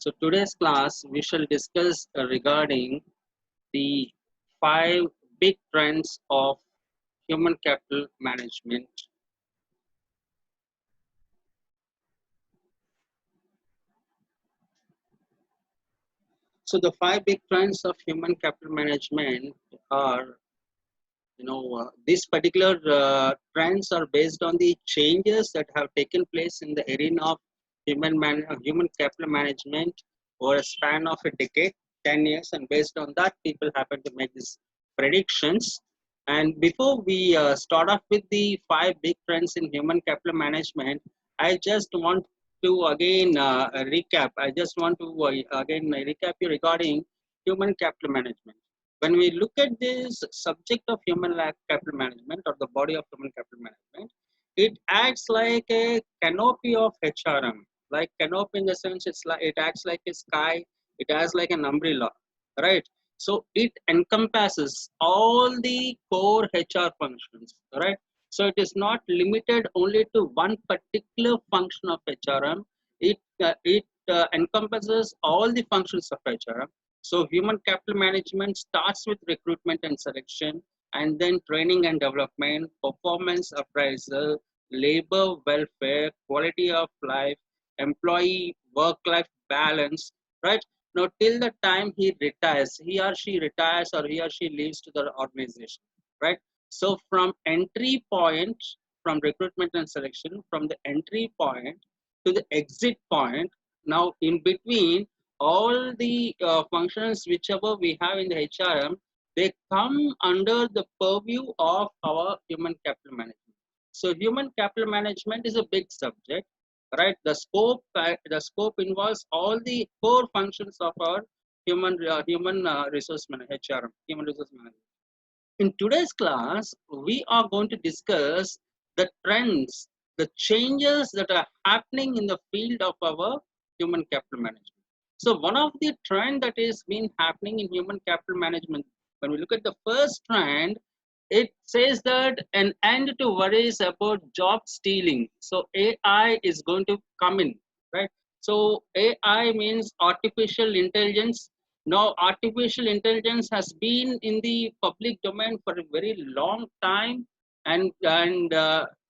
So today's class we shall discuss regarding the five big trends of human capital management. So the five big trends of human capital management are, these particular trends are based on the changes that have taken place in the arena of human capital management over a span of a decade, 10 years, and based on that, people happen to make these predictions. And before we start off with the five big trends in human capital management, I just want to again recap. I just want to again recap you regarding human capital management. When we look at this subject of capital management or the body of human capital management, it acts like a canopy of HRM. Like canopy in the sense, it acts like a sky. It acts like an umbrella, right? So it encompasses all the core HR functions, right? So it is not limited only to one particular function of HRM. It encompasses all the functions of HRM. So human capital management starts with recruitment and selection, and then training and development, performance appraisal, labor welfare, quality of life, employee work-life balance, right? Now, till the time he retires, he or she retires or he or she leaves to the organization, right? So from entry point, from recruitment and selection, from the entry point to the exit point, now in between, all the functions whichever we have in the HRM, they come under the purview of our human capital management. So human capital management is a big subject, right? The scope involves all the core functions of our human resource management, HRM, human resource management. In today's class, we are going to discuss the trends, the changes that are happening in the field of our human capital management. So one of the trend that is been happening in human capital management, when we look at the first trend, it says that an end to worries about job stealing. So AI is going to come in, right? So AI means artificial intelligence. Now, artificial intelligence has been in the public domain for a very long time, and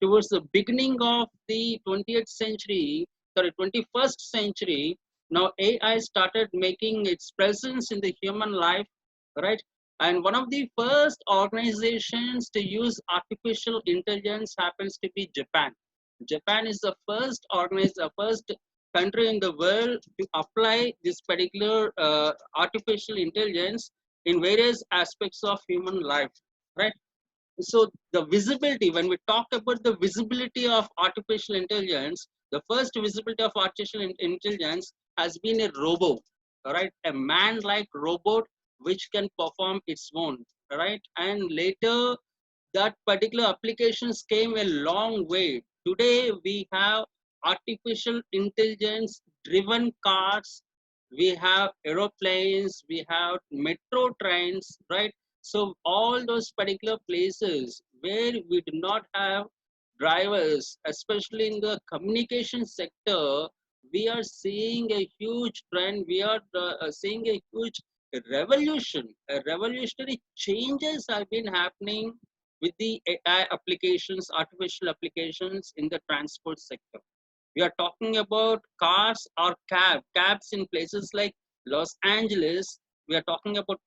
towards the beginning of the 20th century, sorry, 21st century, now AI started making its presence in the human life, right? And one of the first organizations to use artificial intelligence happens to be Japan. Japan is the first country in the world to apply this particular artificial intelligence in various aspects of human life, right? So the visibility, when we talk about the visibility of artificial intelligence, the first visibility of artificial intelligence has been a robot, right? A man-like robot which can perform its own, right? And later that particular applications came a long way. Today we have artificial intelligence driven cars, we have aeroplanes, we have metro trains, right? So all those particular places where we do not have drivers, especially in the communication sector, we are seeing a huge trend. We are seeing a huge revolution. A revolutionary changes have been happening with the AI applications, artificial applications in the transport sector. We are talking about cars or cabs in places like Los Angeles. We are talking about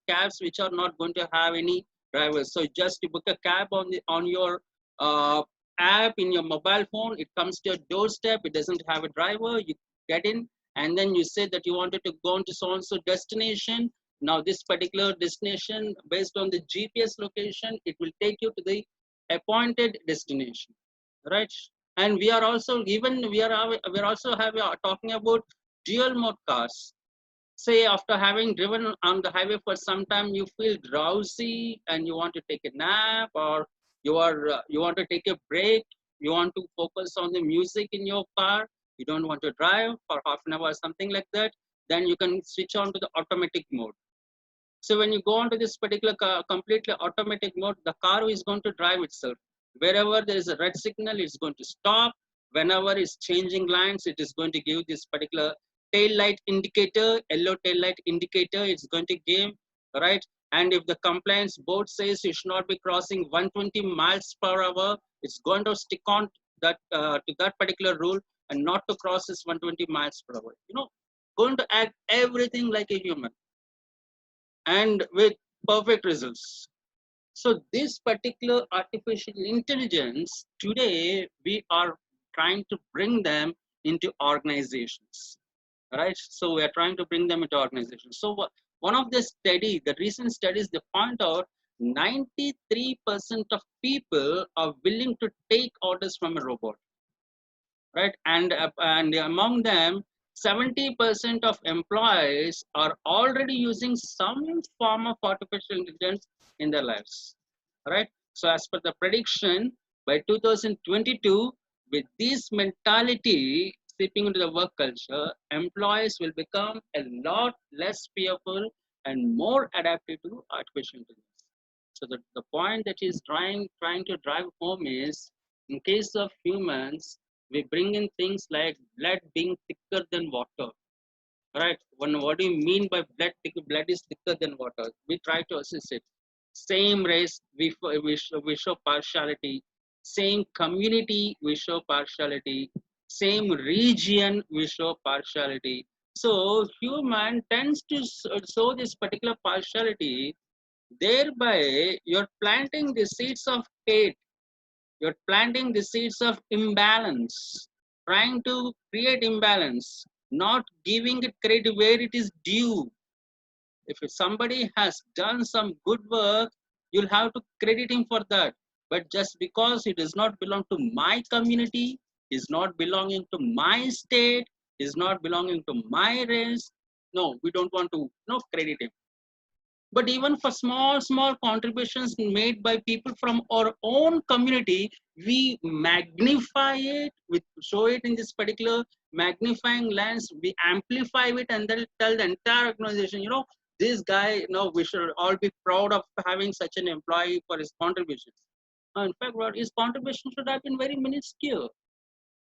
cabs which are not going to have any drivers. So just to book a cab on your uh, app in your mobile phone, it comes to your doorstep. It doesn't have a driver. You get in, and then you say that you wanted to go into so and so destination. Now this particular destination, based on the GPS location, it will take you to the appointed destination, right? And we are also talking about dual mode cars. Say after having driven on the highway for some time, you feel drowsy and you want to take a nap, or you want to take a break, you want to focus on the music in your car, you don't want to drive for half an hour or something like that, then you can switch on to the automatic mode. So when you go on to this particular completely automatic mode, the car is going to drive itself. Wherever there is a red signal, it's going to stop. Whenever it's changing lines, it is going to give this particular tail light indicator, yellow tail light indicator, it's going to give, right? And if the compliance board says you should not be crossing 120 miles per hour, it's going to stick on that to that particular rule and not to cross this 120 miles per hour. Going to act everything like a human and with perfect results. So this particular artificial intelligence, today we are trying to bring them into organizations, right? So we are trying to bring them into organizations. So one of the the recent studies, they point out 93% of people are willing to take orders from a robot, right? And among them, 70% of employees are already using some form of artificial intelligence in their lives, right? So as per the prediction, by 2022, with this mentality seeping into the work culture, employees will become a lot less fearful and more adaptive to artificial intelligence. So the point that he's trying to drive home is, in case of humans, we bring in things like blood being thicker than water, right? What do you mean by blood thick? Blood is thicker than water. We try to assess it. Same race, we show partiality. Same community, we show partiality. Same region, we show partiality. So human tends to show this particular partiality. Thereby, you're planting the seeds of hate. You're planting the seeds of imbalance, trying to create imbalance, not giving it credit where it is due. If somebody has done some good work, you'll have to credit him for that. But just because he does not belong to my community, is not belonging to my state, is not belonging to my race, no, we don't want to credit him. But even for small contributions made by people from our own community, we magnify it, we show it in this particular magnifying lens, we amplify it, and then tell the entire organization, this guy, we should all be proud of having such an employee for his contributions. In fact, what his contribution should have been very minuscule,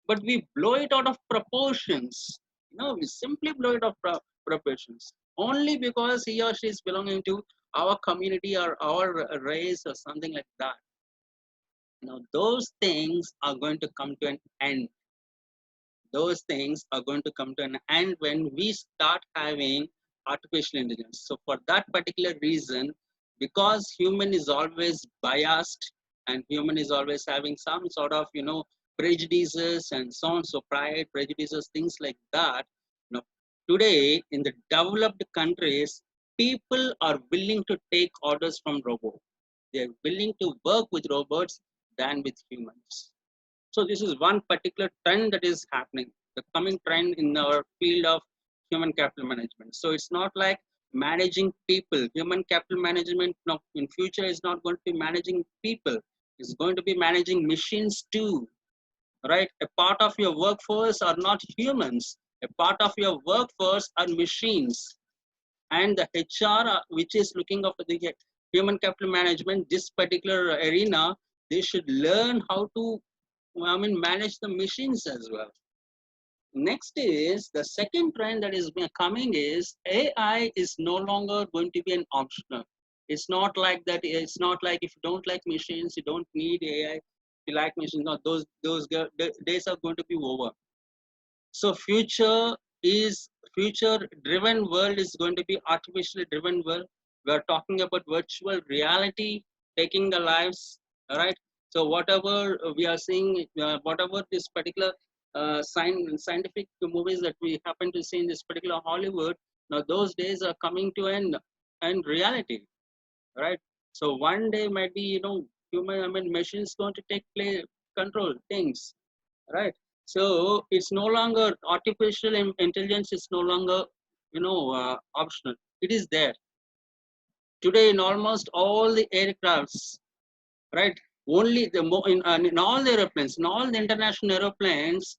but we blow it out of proportions. We simply blow it out of proportions only because he or she is belonging to our community or our race or something like that. Those things are going to come to an end. Those things are going to come to an end when we start having artificial intelligence. So for that particular reason, because human is always biased and human is always having some sort of prejudices and so on, so pride, prejudices, things like that. Today in the developed countries, people are willing to take orders from robots. They are willing to work with robots than with humans. So this is one particular trend that is happening, the coming trend in our field of human capital management. So it's not like managing people. Human capital management in future is not going to be managing people. It's going to be managing machines too, right? A part of your workforce are not humans. A part of your workforce are machines. And the HR, which is looking after the human capital management, this particular arena, they should learn how to manage the machines as well. Next is the second trend that is coming is AI is no longer going to be an optional. It's not like that. It's not like if you don't like machines, you don't need AI. If you like machines, no, those days are going to be over. So future driven world is going to be artificially driven world. We are talking about virtual reality taking the lives, all right? So whatever we are seeing, whatever this particular scientific movies that we happen to see in this particular Hollywood, now those days are coming to end reality, right? So one day might be, machines going to take play control things, right? So it's no longer artificial intelligence is no longer optional. It is there today in almost all the aircrafts, right? Only in all the airplanes, in all the international aeroplanes,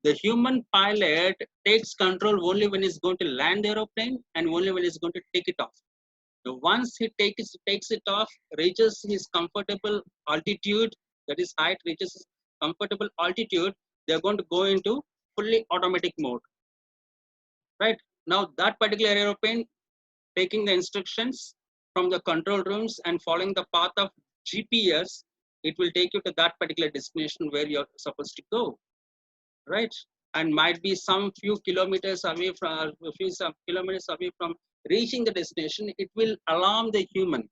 the human pilot takes control only when he's going to land the aeroplane and only when he's going to take it off. So once he takes it off, reaches his comfortable altitude, that is height, reaches his comfortable altitude, they're going to go into fully automatic mode. right? Now that particular aeroplane taking the instructions from the control rooms and following the path of GPS, it will take you to that particular destination where you're supposed to go, right? And might be some few kilometers away from, a few some kilometers away from reaching the destination, it will alarm the human,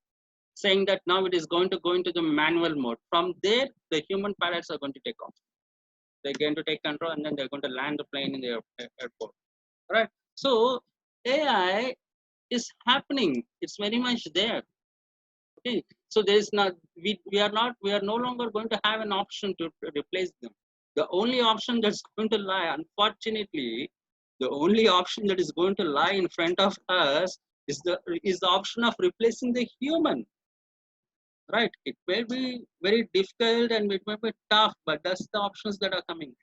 saying that now it is going to go into the manual mode. From there, the human pilots are going to take off. They're going to take control and then they're going to land the plane in the airport, right? So AI is happening. It's very much there. Okay, so there is not we are no longer going to have an option to replace them. The only option that's going to lie, unfortunately, the only option that is going to lie in front of us is the option of replacing the human. Right? It may be very difficult and it may be tough, but that's the options that are coming.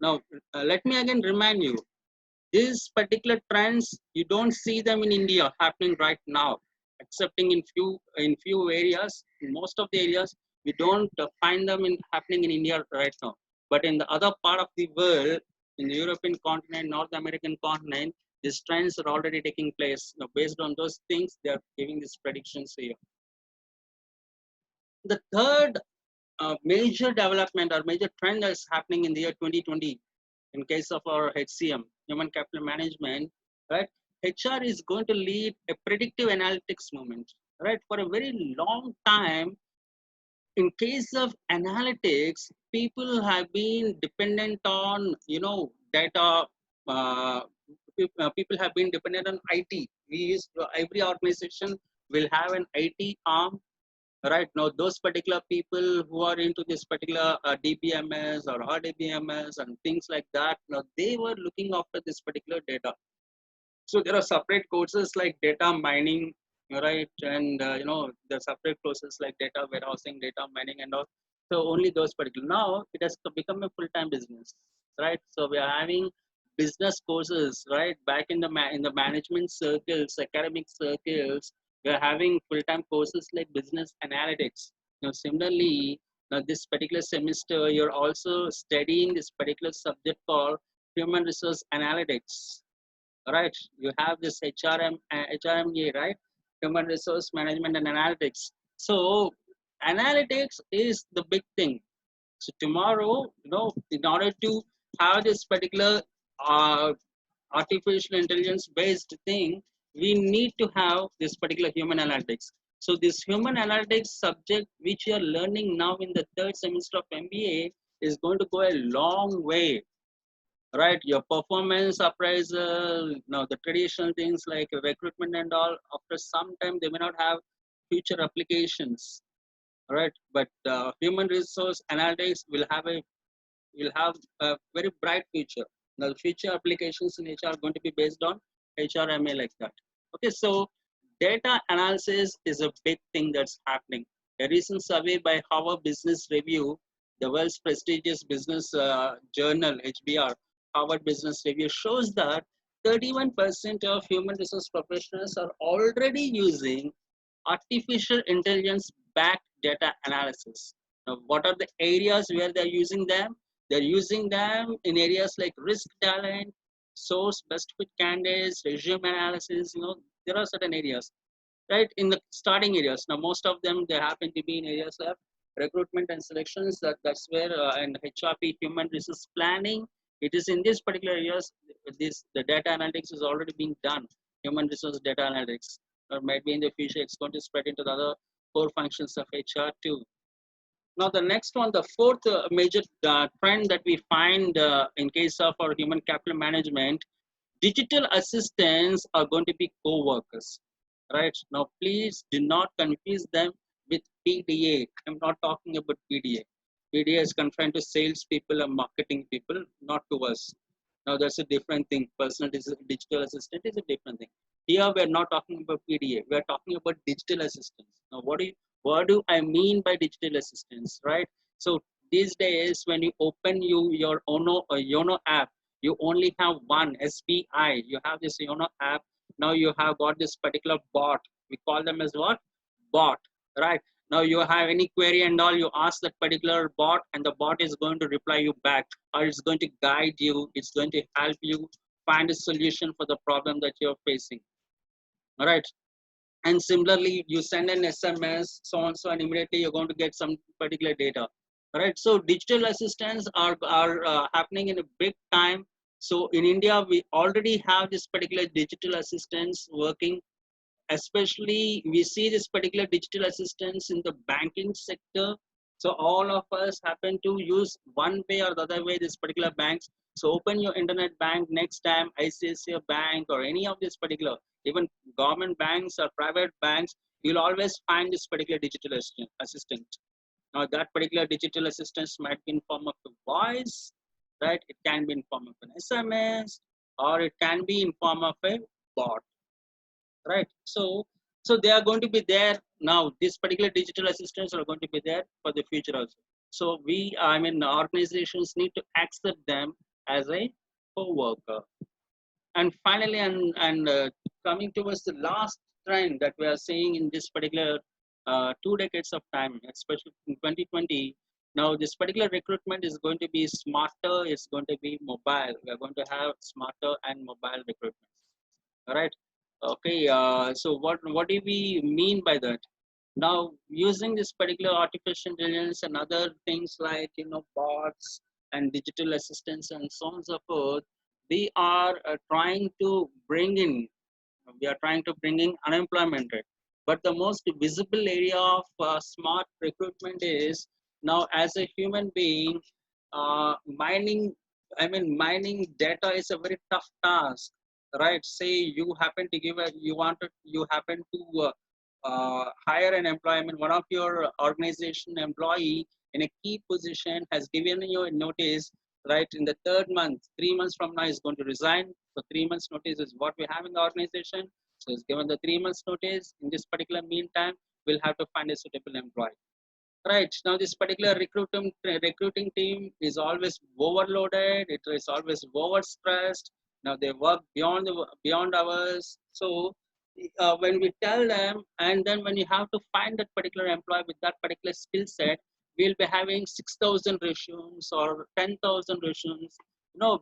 Now, let me again remind you, these particular trends, you don't see them in India happening right now, excepting in few areas. In most of the areas, we don't find them in happening in India right now. But in the other part of the world, in the European continent, North American continent, these trends are already taking place. Now, based on those things, they are giving these predictions here. The third major development or major trend that is happening in the year 2020 in case of our HCM, human capital management, right? HR is going to lead a predictive analytics movement, right? For a very long time, in case of analytics, people have been dependent on, data. Uh, People have been dependent on IT. We use every organization will have an IT arm, right? Now those particular people who are into this particular DBMS or RDBMS and things like that, now they were looking after this particular data. So there are separate courses like data mining, right? And the separate courses like data warehousing, data mining, and all. So only those particular. Now it has become a full-time business, right? So we are having business courses, right? Back in the management circles, academic circles, we are having full-time courses like business analytics. Similarly, now this particular semester, you're also studying this particular subject called human resource analytics, right? You have this HRMA, right? Human Resource Management and Analytics. So analytics is the big thing. So tomorrow, in order to have this particular uh, artificial intelligence based thing, we need to have this particular human analytics. So this human analytics subject, which you are learning now in the third semester of MBA, is going to go a long way, right? Your performance appraisal, the traditional things like recruitment and all, after some time they may not have future applications, right? But human resource analytics will have a very bright future. Now the future applications in HR are going to be based on HRMA like that. Okay, so data analysis is a big thing that's happening. A recent survey by Harvard Business Review, the world's prestigious business journal, HBR, Harvard Business Review, shows that 31% of human resource professionals are already using artificial intelligence backed data analysis. Now, what are the areas where they're using them? They're using them in areas like risk talent, source best fit candidates, resume analysis. There are certain areas, right? In the starting areas. Now, most of them, they happen to be in areas of recruitment and selections. That's where, and HRP, human resource planning. It is in these particular areas, the data analytics is already being done. Human resource data analytics, or maybe in the future, it's going to spread into the other core functions of HR too. Now, the next one, the fourth major trend that we find in case of our human capital management, digital assistants are going to be co-workers, right? Now, please do not confuse them with PDA. I'm not talking about PDA. PDA is confined to sales people and marketing people, not to us. Now, that's a different thing. Personal digital assistant is a different thing. Here, we're not talking about PDA. We're talking about digital assistants. Now, what do I mean by digital assistants, right? So these days, when you open your Yono app, you only have one SBI. You have this app. Now you have got this particular bot. We call them as what? Bot, right? Now you have any query and all, you ask that particular bot and the bot is going to reply you back, or it's going to guide you. It's going to help you find a solution for the problem that you're facing. All right. And similarly, you send an SMS, so on, so, and immediately you're going to get some particular data. All right. So digital assistants are happening in a big time. So in India, we already have this particular digital assistants working. Especially, we see this particular digital assistance in the banking sector. So all of us happen to use one way or the other way this particular banks. So open your internet bank next time, ICICI Bank or any of this particular, even government banks or private banks, you'll always find this particular digital assistant. Now that particular digital assistance might be in form of a voice, right? It can be in form of an SMS, or it can be in form of a bot, right? So they are going to be there now. These particular digital assistants are going to be there for the future also. So organizations need to accept them as a co-worker. And finally, and coming towards the last trend that we are seeing in this particular 2 decades of time, especially in 2020. Now this particular recruitment is going to be smarter, it's going to be mobile. We are going to have smarter and mobile recruitment. All right. Okay. So what do we mean by that? Now, using this particular artificial intelligence and other things like bots and digital assistants and so on and so forth, we are trying to bring in unemployment rate. But the most visible area of smart recruitment is now, as a human being, mining. Mining data is a very tough task, right? Say you happen to you happen to hire an employee. One of your organization employee in a key position has given you a notice, right? In the third month, 3 months from now, is going to resign. So 3 months notice is what we have in the organization. So it's given the 3 months notice. In this particular meantime, we'll have to find a suitable employee. Right now, this particular recruiting team is always overloaded. It is always overstressed. Now they work beyond hours. So when we tell them, and then when you have to find that particular employee with that particular skill set, we'll be having 6,000 resumes or 10,000 resumes.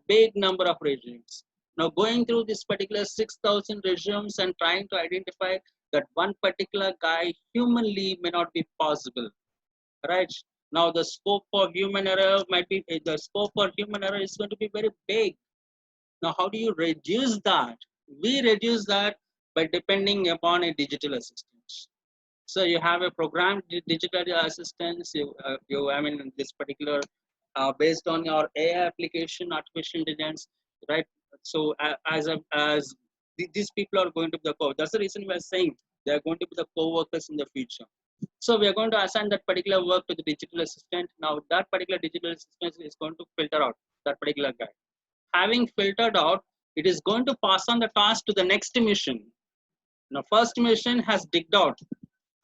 Big number of resumes. Now going through this particular 6,000 resumes and trying to identify that one particular guy humanly may not be possible, right? Now the scope for human error is going to be very big. Now how do you reduce that? We reduce that by depending upon a digital assistant. So you have a programmed digital assistance. This particular based on your AI application, artificial intelligence, right? So these people are going to be the that's the reason we are saying they are going to be the co-workers in the future. So we are going to assign that particular work to the digital assistant. Now that particular digital assistant is going to filter out that particular guy. Having filtered out, it is going to pass on the task to the next mission. Now first mission has digged out,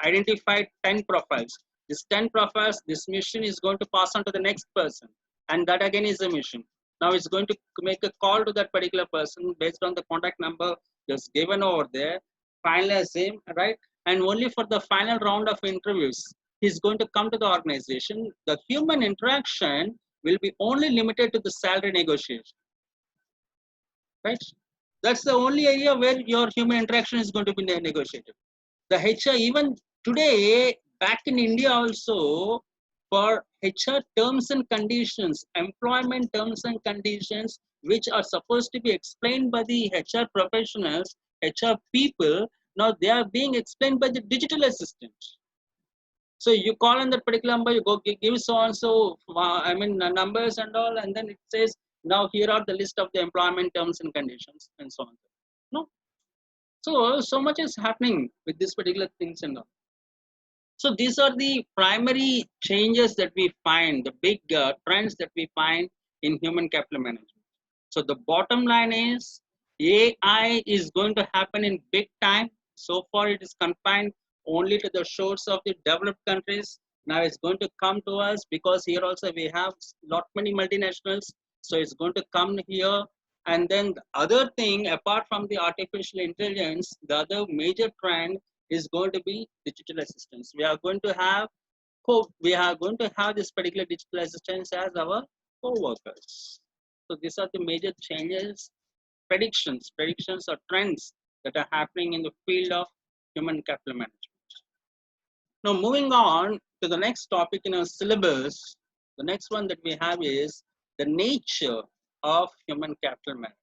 identified 10 profiles. This 10 profiles, this mission is going to pass on to the next person. And that again is a mission. Now it's going to make a call to that particular person based on the contact number just given over there, finalize him, right? And only for the final round of interviews, he's going to come to the organization. The human interaction will be only limited to the salary negotiation, right? That's the only area where your human interaction is going to be negotiated. The HR, even today, back in India also, for HR terms and conditions, employment terms and conditions, which are supposed to be explained by the HR professionals, HR people, now they are being explained by the digital assistant. So you call on that particular number, you go give so and so, numbers and all, and then it says, now here are the list of the employment terms and conditions and so on. No, so much is happening with this particular things and all. So these are the primary changes that we find, the big trends that we find in human capital management. So the bottom line is AI is going to happen in big time. So far it is confined only to the shores of the developed countries. Now it's going to come to us because here also we have lot many multinationals. So it's going to come here. And then the other thing, apart from the artificial intelligence, the other major trend is going to be digital assistance. We are going to have this particular digital assistance as our co-workers. So these are the major changes predictions or trends that are happening in the field of human capital management. Now, moving on to the next topic in our syllabus, the next one that we have is the nature of human capital management.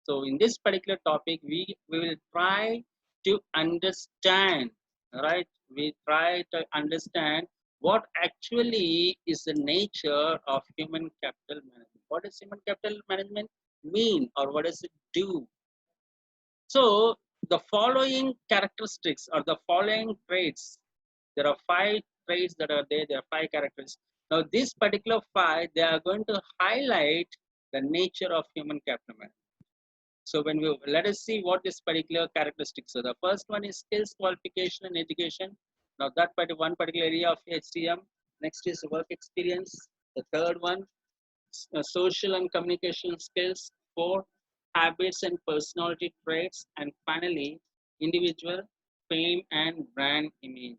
So, in this particular topic, we will try to understand, right? We try to understand what actually is the nature of human capital management. What does human capital management mean, or what does it do? So, the following characteristics or the following traits, there are 5 traits that are there, there are 5 characteristics. Now, this particular 5, they are going to highlight the nature of human capital management. So, when we let us see what this particular characteristics are. The first one is skills, qualification, and education. Now, that one particular area of HCM. Next is work experience. The third one, social and communication skills. 4, habits and personality traits. And finally, individual fame and brand image.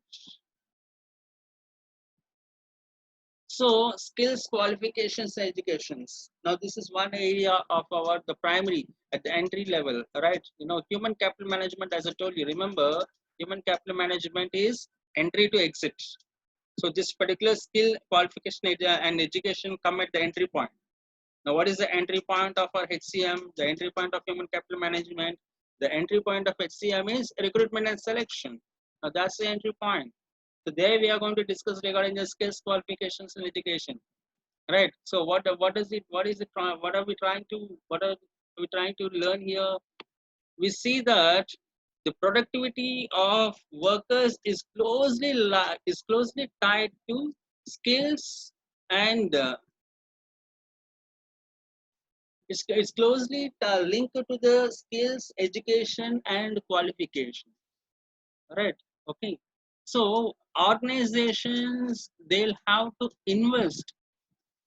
So skills, qualifications, and educations. Now this is one area of our the primary at the entry level, right? Human capital management, as I told you, remember, human capital management is entry to exit. So this particular skill, qualification, and education come at the entry point. Now, what is the entry point of our HCM? The entry point of human capital management. The entry point of HCM is recruitment and selection. Now that's the entry point. So there we are going to discuss regarding the skills, qualifications, and education, right? So what is it? What are we trying to? What are we trying to learn here? We see that the productivity of workers is closely tied to skills, and it's closely linked to the skills, education, and qualification, right? Okay. So organizations, they'll have to invest.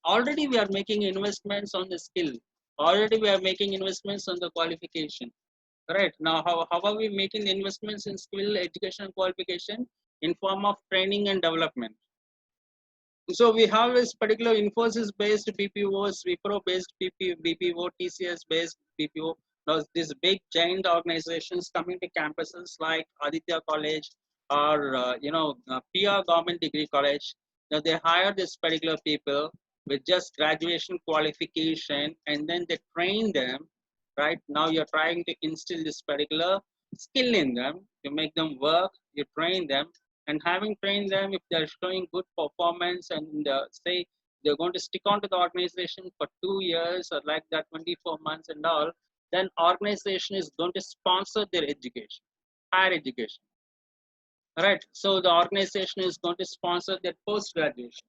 Already we are making investments on the skill. Already we are making investments on the qualification. Right. Now, how are we making the investments in skill, education, and qualification? In form of training and development. So we have this particular Infosys-based BPOs, Wipro-based BPO, TCS-based BPO. Now these big giant organizations coming to campuses like Aditya College or PR Government Degree College. Now they hire this particular people with just graduation qualification, and then they train them. Right now, you're trying to instill this particular skill in them. You make them work. You train them, and having trained them, if they're showing good performance and say they're going to stick on to the organization for 2 years or like that 24 months and all, then organization is going to sponsor their education, higher education. Right. So the organization is going to sponsor their post graduation.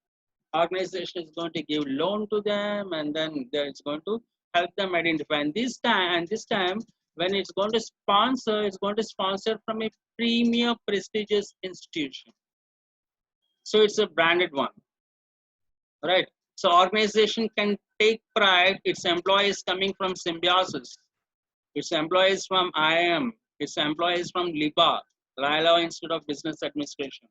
Organization is going to give loan to them, and then it's going to help them identify. And this time when it's going to sponsor from a premier prestigious institution. So it's a branded one, right? So organization can take pride its employees coming from Symbiosis, its employees from IIM, its employees from LIBA, Lila Institute of Business Administration,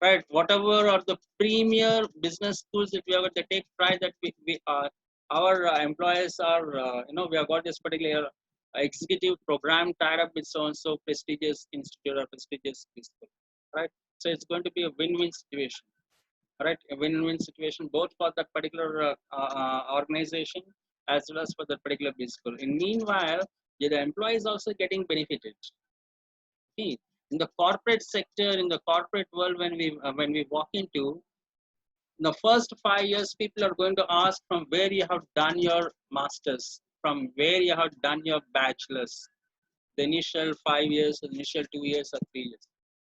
right? Whatever are the premier business schools that we have, they take pride that we are, our employees are, we have got this particular executive program tied up with so and so prestigious institute or prestigious school, right? So it's going to be a win-win situation. Right, a win-win situation both for that particular organization as well as for that particular business school. In meanwhile, the employee is also getting benefited. Okay. In the corporate sector, in the corporate world, when we walk into the first 5 years, people are going to ask from where you have done your masters, from where you have done your bachelor's. The initial 5 years, the initial 2 years or 3 years.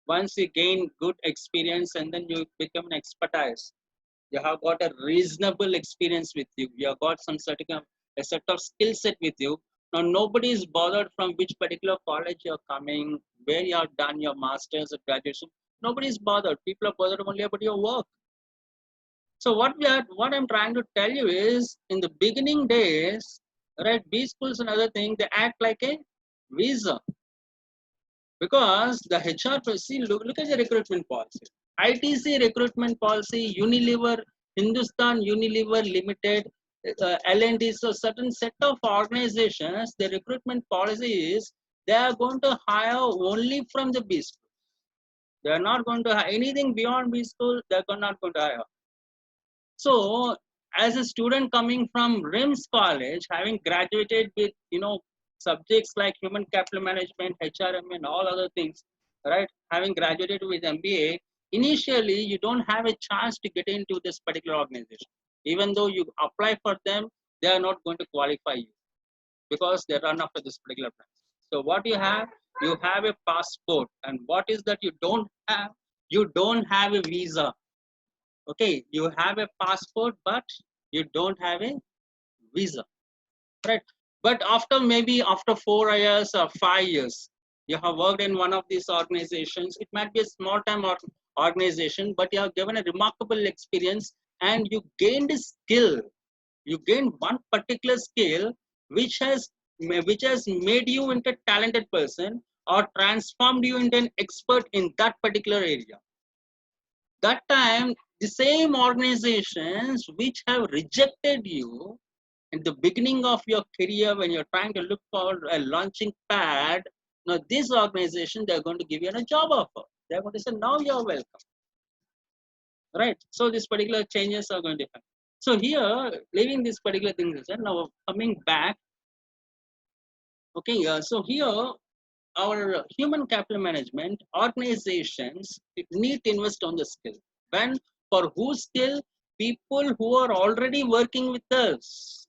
Once you gain good experience and then you become an expertise, you have got a reasonable experience with you. You have got a set of skill set with you. Now nobody is bothered from which particular college you're coming, where you have done your masters or graduation. Nobody is bothered. People are bothered only about your work. So what I'm trying to tell you is, in the beginning days, right, B schools and other things, they act like a visa. Because the HR, see, look at the recruitment policy. ITC recruitment policy, Unilever, Hindustan Unilever Limited, L&D, so certain set of organizations, the recruitment policy is they are going to hire only from the B school. They are not going to hire anything beyond B school. They are not going to hire. So, as a student coming from RIMS college, having graduated with subjects like human capital management, HRM, and all other things, right? Having graduated with MBA, initially you don't have a chance to get into this particular organization. Even though you apply for them, they are not going to qualify you because they run after this particular branch. So what you have a passport, and what is that you don't have? You don't have a visa. Okay, you have a passport, but you don't have a visa, right? But maybe after 4 years or 5 years, you have worked in one of these organizations. It might be a small time organization, but you have given a remarkable experience and you gained a skill. You gained one particular skill which has made you into a talented person or transformed you into an expert in that particular area. That time, the same organizations which have rejected you in the beginning of your career when you're trying to look for a launching pad, now this organization, they're going to give you a job offer. They're going to say, now you're welcome, right? So these particular changes are going to happen. So here, leaving this particular thing, now coming back, okay, so here, our human capital management organizations need to invest on the skill. When, for whose skill? People who are already working with us,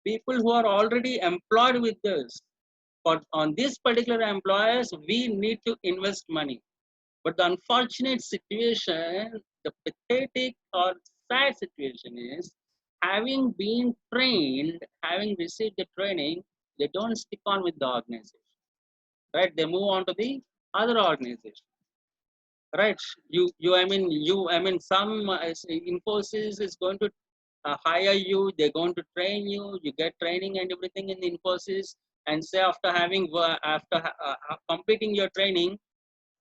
people who are already employed with us. For on these particular employers, we need to invest money. But the unfortunate situation, the pathetic or sad situation is, having been trained, having received the training, they don't stick on with the organization, right? They move on to the other organization, right? Some Infosys is going to hire you, they're going to train you, you get training and everything in Infosys, and say after completing your training,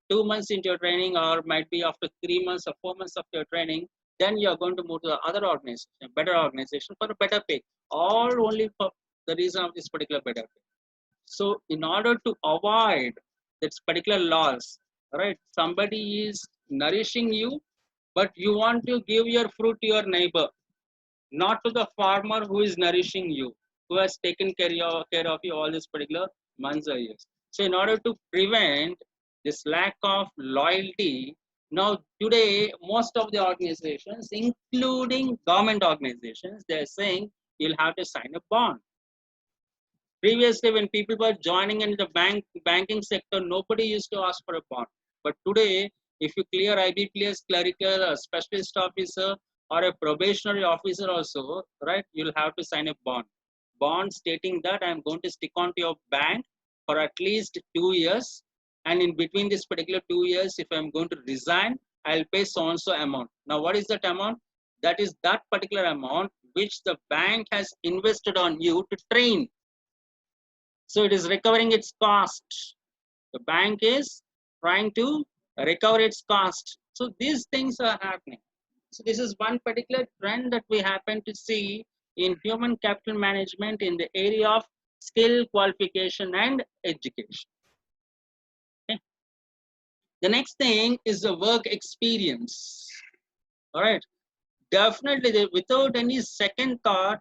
2 months into your training, or might be after 3 months or 4 months of your training, then you are going to move to the other organization, better organization for a better pay, all only for the reason of this particular better pay. So in order to avoid this particular loss, right? Somebody is nourishing you, but you want to give your fruit to your neighbor, not to the farmer who is nourishing you, who has taken care of you all this particular months or years. So in order to prevent this lack of loyalty, now today most of the organizations, including government organizations, they are saying you'll have to sign a bond. Previously, when people were joining in the banking sector, nobody used to ask for a bond. But today, if you clear IBPS clerical, a specialist officer, or a probationary officer also, right, you'll have to sign a bond. Bond stating that I'm going to stick on to your bank for at least 2 years. And in between this particular 2 years, if I'm going to resign, I'll pay so-and-so amount. Now, what is that amount? That is that particular amount which the bank has invested on you to train. So it is recovering its cost. The bank is trying to recover its cost. So these things are happening. So this is one particular trend that we happen to see in human capital management in the area of skill, qualification, and education. Okay. The next thing is the work experience. All right. Definitely, without any second thought,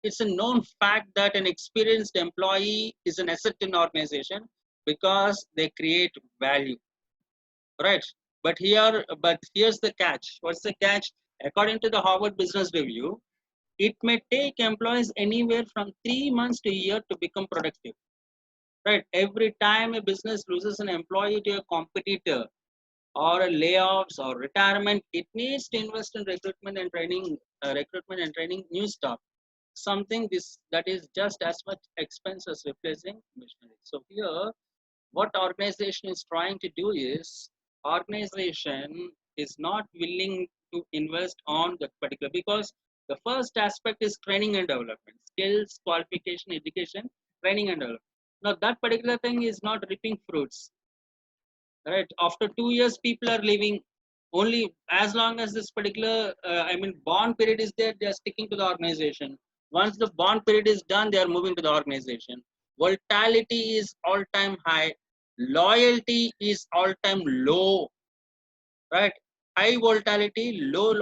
it's a known fact that an experienced employee is an asset in organization because they create value, right? But here's the catch. What's the catch? According to the Harvard Business Review, it may take employees anywhere from 3 months to a year to become productive, right? Every time a business loses an employee to a competitor or a layoffs or retirement, it needs to invest in recruitment and training new staff, something that is just as much expense as replacing machinery. So here, what organization is trying to do is, organization is not willing to invest on that particular, because the first aspect is training and development, skills, qualification, education, training and development. Now that particular thing is not reaping fruits, right? After 2 years, people are leaving. Only as long as this particular bond period is there, they are sticking to the organization. Once the bond period is done, they are moving to the organization. Volatility is all-time high. Loyalty is all-time low, right? High volatility, low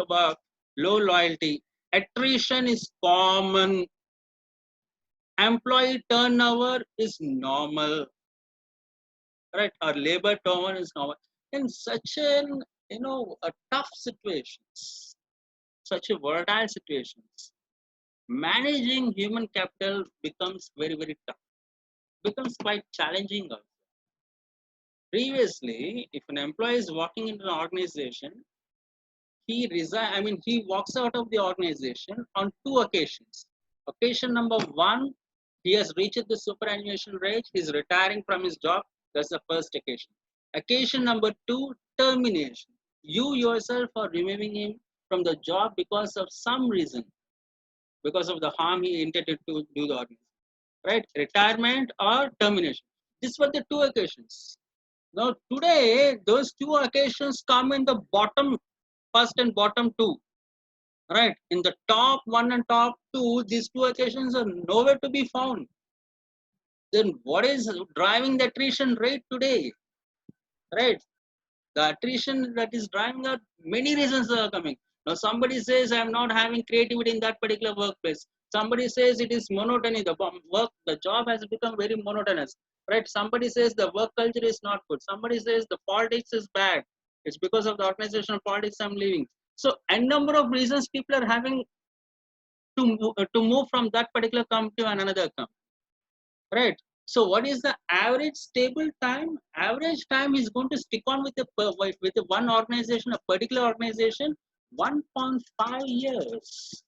loyalty. Attrition is common. Employee turnover is normal, right? Our labor turnover is normal. In such an a tough situations, such a volatile situations, managing human capital becomes very tough. Becomes quite challenging also. Previously, if an employee is walking into an organization, he walks out of the organization on two occasions. Occasion number one, he has reached the superannuation rate, he's retiring from his job. That's the first occasion. Occasion number two, termination. You yourself are removing him from the job because of some reason, because of the harm he intended to do the organization. Right? Retirement or termination. These were the two occasions. Now today, those two occasions come in the bottom first and bottom two. Right? In the top one and top two, these two occasions are nowhere to be found. Then what is driving the attrition rate today? Right? The attrition that is driving out, many reasons are coming. Now somebody says I'm not having creativity in that particular workplace. Somebody says it is monotony. The job has become very monotonous. Right? Somebody says the work culture is not good. Somebody says the politics is bad. It's because of the organizational politics I'm leaving. So a number of reasons people are having to move from that particular company to another company. Right? So what is the average stable time? Average time is going to stick on with the one organization, a particular organization, 1.5 years.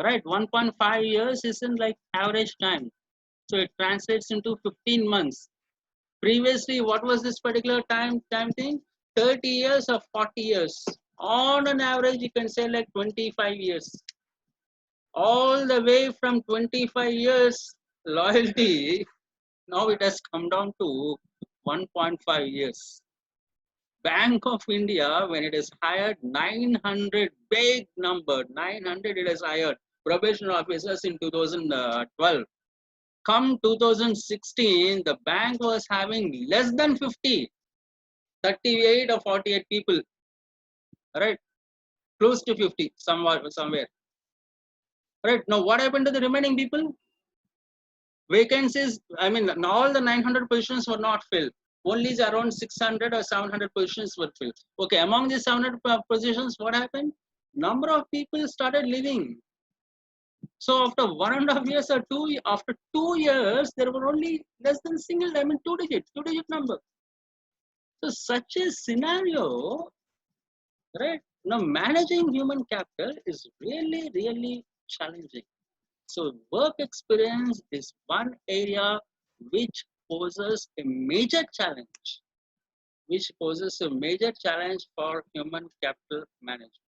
Right? 1.5 years isn't like average time. So it translates into 15 months. Previously, what was this particular time thing? 30 years or 40 years. On an average, you can say like 25 years. All the way from 25 years loyalty, now it has come down to 1.5 years. Bank of India, when it is hired 900, big number, 900 it has hired probation officers in 2012. Come 2016, the bank was having less than 50, 38 or 48 people, right? Close to 50, somewhere. Right? Now, what happened to the remaining people? Vacancies, all the 900 positions were not filled. Only around 600 or 700 positions were filled. Okay, among these 700 positions, what happened? Number of people started leaving. So after 1.5 years or after 2 years, there were only less than two-digit number. So such a scenario, right? Now managing human capital is really challenging. So work experience is one area which poses a major challenge, for human capital management.